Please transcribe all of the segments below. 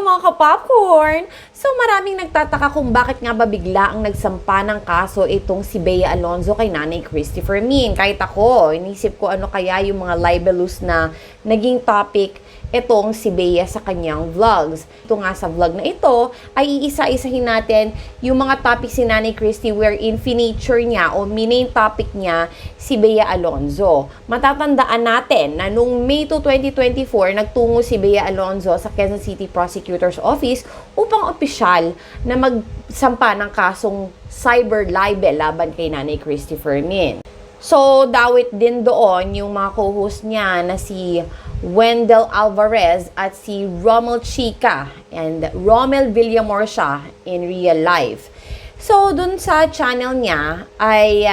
mga ka-popcorn! So maraming nagtataka kung bakit nga ba bigla ang nagsampa ng kaso itong si Bea Alonzo kay Nanay Christy Fermin. Kahit ako, inisip ko ano kaya yung mga libelous na naging topic itong si Bea sa kanyang vlogs. Ito nga sa vlog na ito ay iisa-isahin natin yung mga topics si Nanay Christy wherein finiture niya o main topic niya si Bea Alonzo. Matatandaan natin na noong May 2, 2024, nagtungo si Bea Alonzo sa Quezon City Prosecutor's Office upang opisyal na magsampa ng kasong cyber libel laban kay Nanay Christy Fermin. So, dawit din doon yung mga co-host niya na si Wendell Alvarez at si Romel Chica and Romel Villamorcia in real life. So, dun sa channel niya ay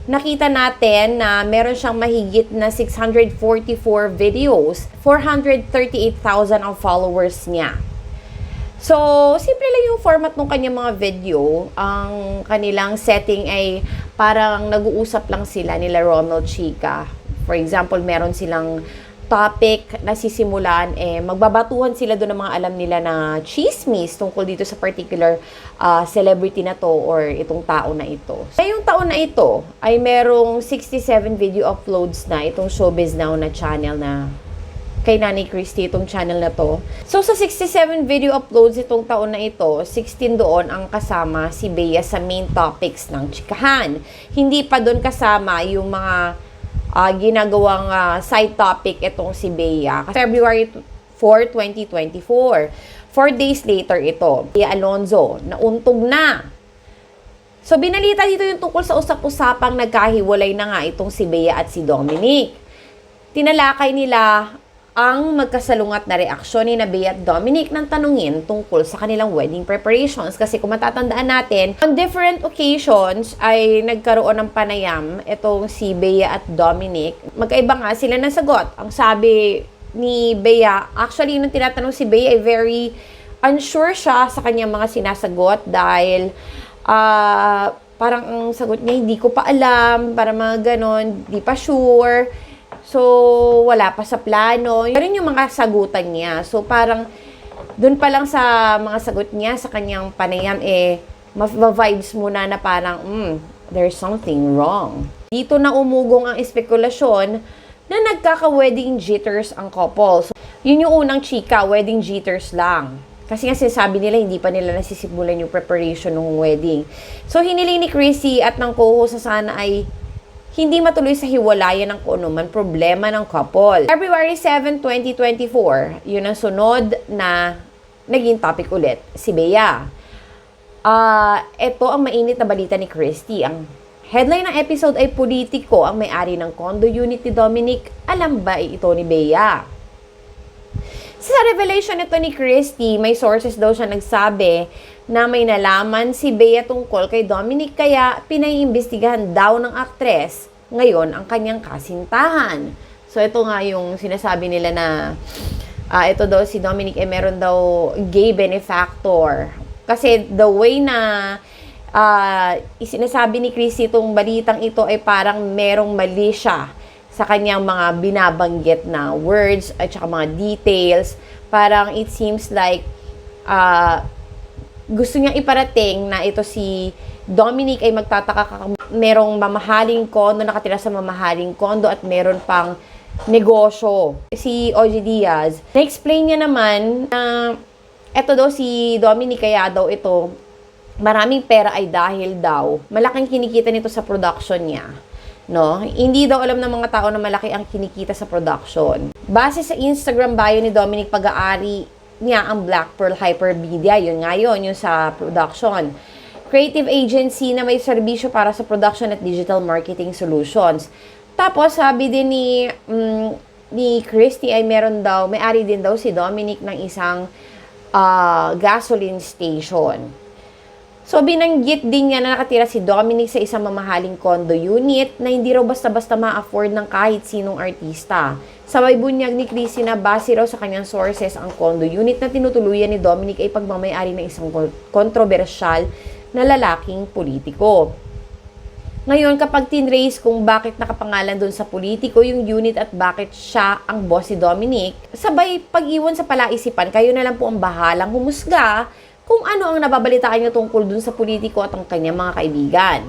nakita natin na meron siyang mahigit na 644 videos, 438,000 ang followers niya. So, simple lang yung format ng kanyang mga video. Ang kanilang setting ay parang nag-uusap lang sila nila Romel Chica. For example, meron silang topic na sisimulan, magbabatuhan sila doon ng mga alam nila na chismis tungkol dito sa particular celebrity na to or itong tao na ito. Ngayong taon na ito ay merong 67 video uploads na itong Showbiz Now na channel na kay Nanay Christy, itong channel na to. So, sa 67 video uploads itong taon na ito, 16 doon ang kasama si Bea sa main topics ng chikahan. Hindi pa doon kasama yung mga ginagawang side topic itong si Bea. February 4, 2024. 4 days later ito, Bea Alonzo, nauntog na. So, binalita dito yung tungkol sa usap-usapang nagkahiwalay na nga itong si Bea at si Dominic. Tinalakay nila ang magkasalungat na reaksyon ni Bea at Dominic nang tanungin tungkol sa kanilang wedding preparations. Kasi kung matatandaan natin, on different occasions ay nagkaroon ng panayam itong si Bea at Dominic. Magkaiba nga sila ng sagot. Ang sabi ni Bea, actually nung tinatanong si Bea ay very unsure siya sa kanyang mga sinasagot dahil parang ang sagot niya, hindi ko pa alam, para mga ganon, di pa sure. So, wala pa sa plano. Yun yung mga sagutan niya. So, parang, dun pa lang sa mga sagot niya, sa kanyang panayam, ma-vibes muna na parang, there's something wrong. Dito na umugong ang espekulasyon na nagkaka-wedding jitters ang couple. So, yun yung unang chika, wedding jitters lang. Kasi nga sinasabi nila, hindi pa nila nasisimulan yung preparation ng wedding. So, hiniling ni Chrissy at ng co-host sa sana ay hindi matuloy sa hiwalayan ng kung anuman problema ng couple. February 7, 2024, yun ang sunod na naging topic ulit, si Bea. Ito ang mainit na balita ni Christy. Ang headline ng episode ay politiko ang may-ari ng condo unit ni Dominic. Alam ba ito ni Bea? Sa revelation nito ni Christy, may sources daw siya nagsabi na may nalaman si Bea tungkol kay Dominic kaya pinaiimbestigahan daw ng aktres ngayon ang kanyang kasintahan. So ito nga yung sinasabi nila na ito daw si Dominic meron daw gay benefactor. Kasi the way na sinasabi ni Chrissy itong balitang ito ay parang merong mali siya sa kanyang mga binabanggit na words at saka mga details. Parang it seems like gusto niyang iparating na ito si Dominic ay magtataka merong mamahaling kondo, nakatira sa mamahaling kondo at meron pang negosyo. Si OG Diaz, na-explain niya naman na ito daw si Dominic kaya daw ito maraming pera ay dahil daw malaking kinikita nito sa production niya. No? Hindi daw alam ng mga tao na malaki ang kinikita sa production. Base sa Instagram bio ni Dominic, pag-aari niya ang Black Pearl Hypermedia. Yun nga yun, yung sa production. Creative agency na may serbisyo para sa production at digital marketing solutions. Tapos, sabi din ni Christy ay meron daw, may-ari din daw si Dominic ng isang gasoline station. So, binanggit din niya na nakatira si Dominic sa isang mamahaling condo unit na hindi raw basta-basta ma-afford ng kahit sinong artista. Sabay bunyag ni Chrissy na base raw sa kanyang sources ang condo unit na tinutuluyan ni Dominic ay pagmamayari ng isang kontrobersyal na lalaking politiko. Ngayon, kapag tinrace kung bakit nakapangalan doon sa politiko yung unit at bakit siya ang boss si Dominic, sabay pag-iwan sa palaisipan, kayo na lang po ang bahalang humusga kung ano ang nababalitaan niyo tungkol doon sa politiko at ang kanyang mga kaibigan.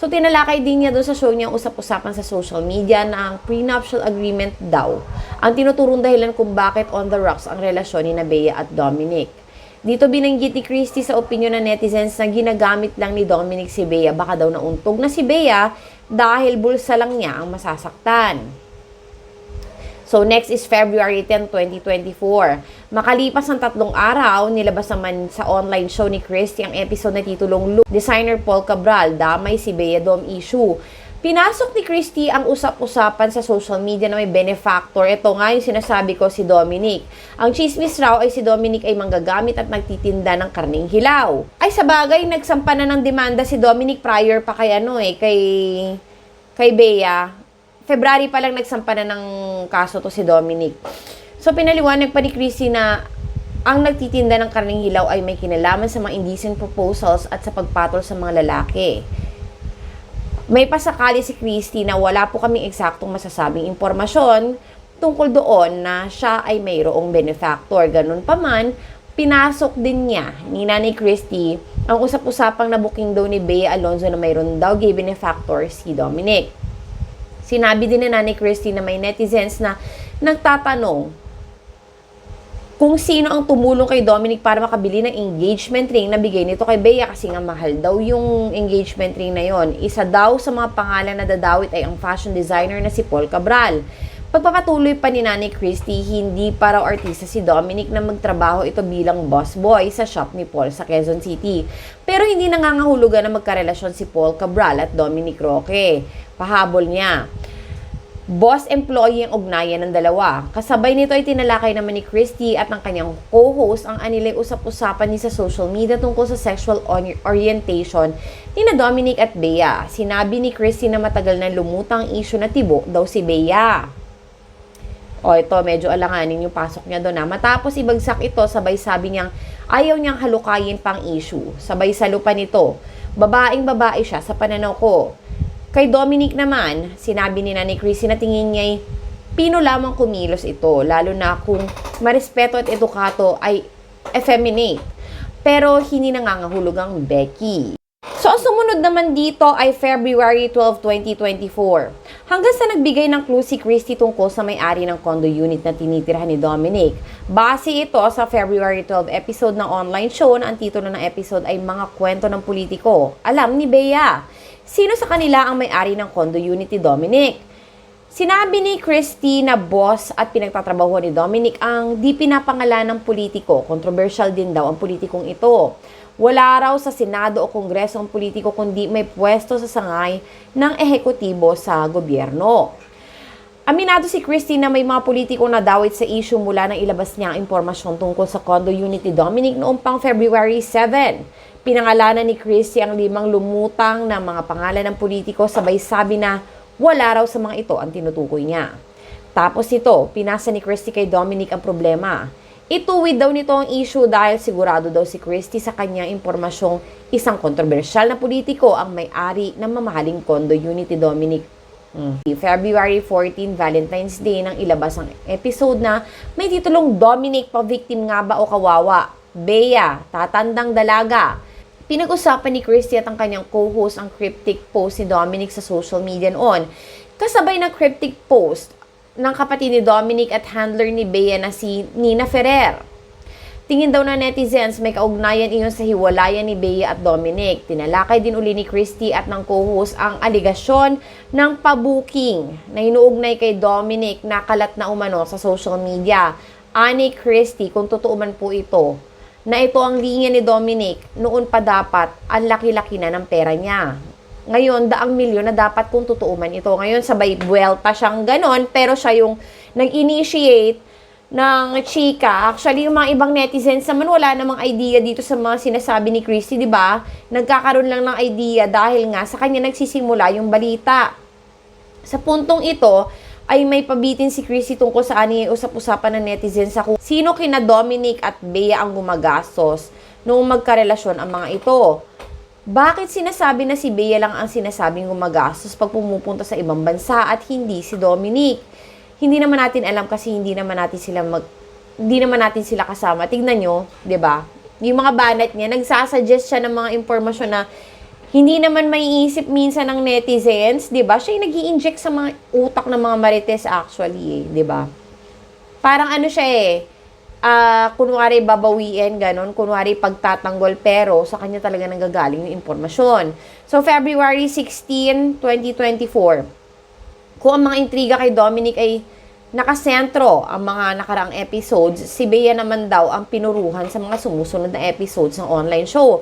So, tinalakay din niya doon sa show niya usap-usapan sa social media na ang prenuptial agreement daw ang tinuturong dahilan kung bakit on the rocks ang relasyon ni Bea at Dominic. Dito binanggit ni Christy sa opinion ng netizens na ginagamit lang ni Dominic si Bea. Baka daw nauntog na si Bea dahil bulsa lang niya ang masasaktan. So, next is February 10, 2024. Makalipas ng 3 araw, nilabas naman sa online show ni Christy ang episode na titulong Look, Designer Paul Cabral, Damay si Bea Dom Issue. Pinasok ni Christy ang usap-usapan sa social media na may benefactor. Ito nga yung sinasabi ko, si Dominic. Ang chismis raw ay si Dominic ay manggagamit at nagtitinda ng karneng hilaw. Ay sa bagay, nagsampa na ng demanda si Dominic prior pa kay kay Bea. February pa lang nagsampa na ng kaso to si Dominic. So pinaliwanag pa ni Christy na ang nagtitinda ng karneng hilaw ay may kinalaman sa mga indecent proposals at sa pagpatol sa mga lalaki. May pasakali si Christy na wala po kaming eksaktong masasabing impormasyon tungkol doon na siya ay mayroong benefactor. Ganun pa man, pinasok din niya ni Nanay Christy ang usap-usapang nabuking daw ni Bea Alonzo na mayroon daw gay benefactor si Dominic. Sinabi din ni Nanay Christy na may netizens na nagtatanong kung sino ang tumulong kay Dominic para makabili ng engagement ring na bigay nito kay Bea kasi nga mahal daw yung engagement ring na yon. Isa daw sa mga pangalan na dadawit ay ang fashion designer na si Paul Cabral. Pagpapatuloy pa ni Nanay Christy, hindi para artista si Dominic na magtrabaho ito bilang boss boy sa shop ni Paul sa Quezon City. Pero hindi nangangahulugan na magkarelasyon si Paul Cabral at Dominic Roque. Pahabol niya. Boss-employee ang ugnayan ng dalawa. Kasabay nito ay tinalakay naman ni Christy at ng kanyang co-host ang anilay usap-usapan niya sa social media tungkol sa sexual orientation ni na Dominic at Bea. Sinabi ni Christy na matagal na lumutang issue na tibo daw si Bea. O ito, medyo alanganin yung pasok niya doon na. Matapos ibagsak ito, sabay sabi niyang ayaw niyang halukayin pang issue. Sabay salupan nito, babaeng babae siya sa pananaw ko. Kay Dominic naman, sinabi ni Nanay Christy na tingin niya'y pino lamang kumilos ito, lalo na kung marespeto at edukato ay effeminate. Pero hindi nangangahulog ang Becky. So, ang sumunod naman dito ay February 12, 2024. Hanggang sa nagbigay ng clue si Christy tungkol sa may-ari ng condo unit na tinitirhan ni Dominic. Base ito sa February 12 episode ng online show na ang titulo ng episode ay Mga Kwento ng Politiko. Alam ni Bea. Sino sa kanila ang may-ari ng condo unit ni Dominic? Sinabi ni Christy na boss at pinagtatrabaho ni Dominic ang di pinapangalan ng politiko. Controversial din daw ang politikong ito. Wala raw sa Senado o Kongreso ang politiko kundi may pwesto sa sangay ng ehekutibo sa gobyerno. Aminado si Christy na may mga politiko na dawit sa issue mula nang ilabas niya ang impormasyon tungkol sa condo unit ni Dominic noong pang February 7. Pinangalanan ni Christy ang 5 lumutang na mga pangalan ng politiko, sabay sabi na wala raw sa mga ito ang tinutukoy niya. Tapos ito, pinasa ni Christy kay Dominic ang problema. Ituwid daw nito ang issue dahil sigurado daw si Christy sa kanyang impormasyong isang kontrobersyal na politiko ang may-ari ng mamahaling condo unit ni Dominic. February 14, Valentine's Day, nang ilabas ang episode na may titulong Dominic, pa-victim nga ba o kawawa? Bea, tatandang dalaga. Pinag-usapan ni Christy at ang kanyang co-host ang cryptic post ni Dominic sa social media noon. Kasabay ng cryptic post ng kapatid ni Dominic at handler ni Bea na si Nina Ferrer. Tingin daw na netizens may kaugnayan iyon sa hiwalayan ni Bea at Dominic. Tinalakay din uli ni Christy at ng co-host ang aligasyon ng pabuking na hinuugnay kay Dominic na kalat na umano sa social media. Ani Christy, kung totoo man po ito, na ito ang linya ni Dominic, noon pa dapat ang laki-laki na ng pera niya. Ngayon, 100,000,000 na dapat kung totoo man ito. Ngayon, sabay buwelta siyang ganon, pero siya yung nag-initiate ng chika. Actually, yung mga ibang netizens naman, wala namang idea dito sa mga sinasabi ni Christy, di ba? Nagkakaroon lang ng idea dahil nga sa kanya nagsisimula yung balita. Sa puntong ito, ay may pabitin si Christy tungkol sa ani usap-usapan ng netizens sa kung sino kina Dominic at Bea ang gumagastos noong magkarelasyon ang mga ito. Bakit sinasabi na si Bea lang ang sinasabing gumagastos pag pumupunta sa ibang bansa at hindi si Dominic? Hindi naman natin alam kasi hindi naman natin sila kasama. Tignan nyo, 'di ba? Yung mga banat niya, nagsasuggest siya ng mga impormasyon na hindi naman maiisip minsan ng netizens, 'di ba? Siya yung nag-i-inject sa mga utak ng mga marites actually, 'di ba? Parang ano siya kunwari babawiin, ganon, kunwari pagtatanggol, pero sa kanya talaga nanggagaling yung impormasyon. So, February 16, 2024, kung ang mga intriga kay Dominic ay nakasentro ang mga nakaraang episodes, si Bea naman daw ang pinuruhan sa mga sumusunod na episodes ng online show.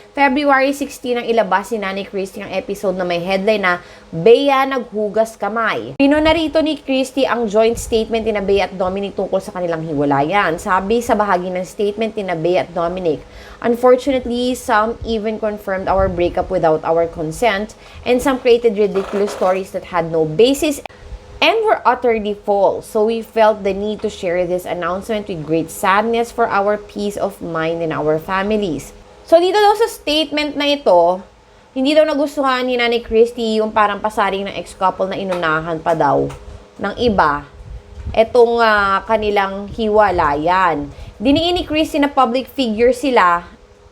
February 16 ang ilabas ni Nanay Christy ang episode na may headline na Bea Naghugas Kamay. Pinunarito ni Christy ang joint statement ni Bea at Dominic tungkol sa kanilang hiwalayan. Sabi sa bahagi ng statement ni Bea at Dominic, "Unfortunately, some even confirmed our breakup without our consent, and some created ridiculous stories that had no basis and were utterly false. So we felt the need to share this announcement with great sadness for our peace of mind and our families." So, dito daw sa statement na ito, hindi daw nagustuhan ni Nanay Christy yung parang pasaring ng ex-couple na inunahan pa daw ng iba etong kanilang hiwalayan. Diniin ni Christy na public figure sila,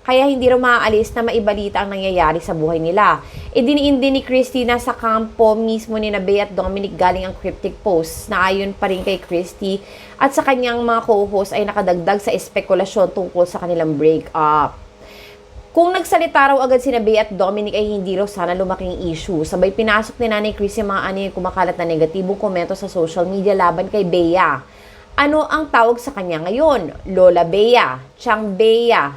kaya hindi raw maaalis na maibalita ang nangyayari sa buhay nila. Diniin din ni Christy na sa kampo mismo ni Bea at Dominic galing ang cryptic posts na ayon pa rin kay Christy at sa kanyang mga co-host ay nakadagdag sa espekulasyon tungkol sa kanilang breakup. Kung nagsalita raw agad si Bea at Dominic ay hindi raw sana lumaking issue. Sabay pinasok ni Nanay Christy mga yung kumakalat na negatibong komento sa social media laban kay Bea. Ano ang tawag sa kanya ngayon? Lola Bea, Chang Bea,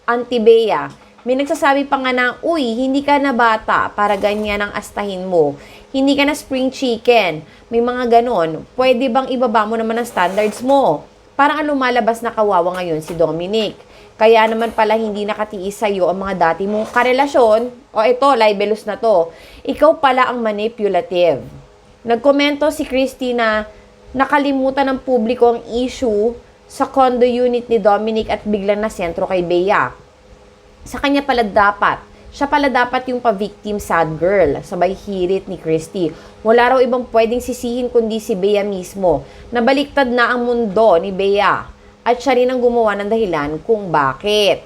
Auntie Bea. May nagsasabi pa nga na, uy, hindi ka na bata para ganyan ang astahin mo. Hindi ka na spring chicken. May mga ganon. Pwede bang ibaba mo naman ang standards mo? Parang ang lumalabas na kawawa ngayon si Dominic. Kaya naman pala hindi nakatiis sa'yo ang mga dati mong karelasyon, o ito, libelous na to, ikaw pala ang manipulative. Nagkomento si Christy na nakalimutan ng publiko ang issue sa condo unit ni Dominic at biglang nasentro kay Bea. Siya pala dapat yung pa-victim sad girl, sabay hirit ni Christy. Wala raw ibang pwedeng sisihin kundi si Bea mismo. Nabaliktad na ang mundo ni Bea. At siya rin ang gumawa ng dahilan kung bakit.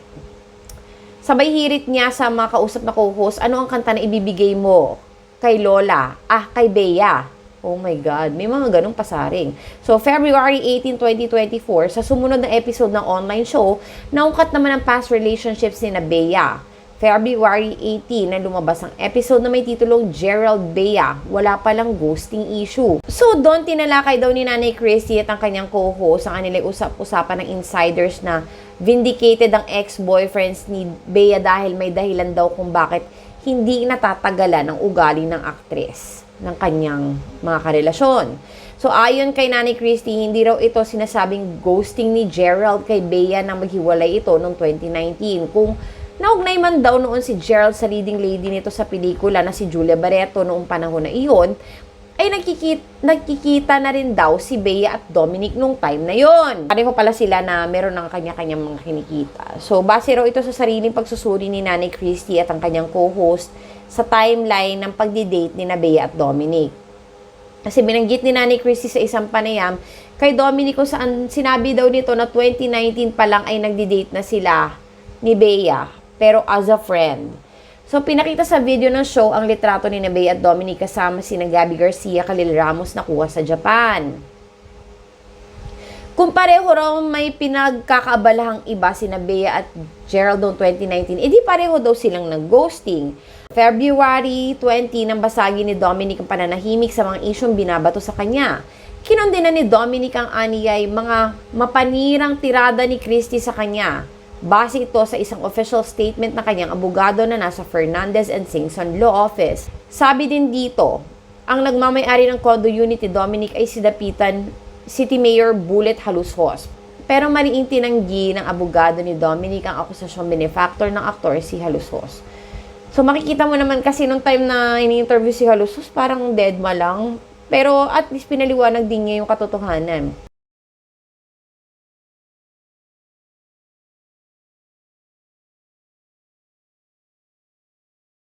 Sabay hirit niya sa mga kausap na co-host, ano ang kanta na ibibigay mo kay Lola? Kay Bea. Oh my God, may mga ganong pasaring. So, February 18, 2024, sa sumunod na episode ng online show, naungkat naman ang past relationships ni Bea. February 18 na lumabas ang episode na may titulong Gerald Bea, wala palang ghosting issue. So, doon tinalakay daw ni Nanay Christy at ang kanyang co-host ang kanilang usap-usapan ng insiders na vindicated ang ex-boyfriends ni Bea dahil may dahilan daw kung bakit hindi natatagalan ang ugali ng aktres ng kanyang mga karelasyon. So, ayon kay Nanay Christy, hindi raw ito sinasabing ghosting ni Gerald kay Bea na maghiwalay ito noong 2019. Kung naugnay man daw noon si Gerald sa leading lady nito sa pelikula na si Julia Barreto noong panahon na iyon, ay nagkikita na rin daw si Bea at Dominic nung time na yon. Pareho pala sila na meron ng kanya-kanyang mga kinikita. So, base raw ito sa sariling pagsusuri ni Nanay Christy at ang kanyang co-host sa timeline ng pagdi-date ni Bea at Dominic. Kasi binanggit ni Nanay Christy sa isang panayam kay Dominic kung saan sinabi daw nito na 2019 pa lang ay nagdi-date na sila ni Bea. Pero as a friend. So, pinakita sa video ng show ang litrato ni Bea at Dominic kasama si Gabby Garcia, Khalil Ramos na kuha sa Japan. Kung pareho raw may pinagkakaabalahang iba si Bea at Gerald noong 2019, edi pareho daw silang nag-ghosting. February 20 nang basagi ni Dominic ang pananahimik sa mga isyong binabato sa kanya. Kinondena ni Dominic ang aniyay mga mapanirang tirada ni Christy sa kanya. Base ito sa isang official statement ng kanyang abogado na nasa Fernandez and Singson Law Office. Sabi din dito, ang nagmamay-ari ng condo unit ni Dominic ay si Dapitan City Mayor Bullet Halushos. Pero mariing tinanggi ng abogado ni Dominic ang akusasyong benefactor ng aktor si Halushos. So makikita mo naman kasi nung time na ini-interview si Halushos, parang deadma lang. Pero at least pinaliwanag din niya yung katotohanan.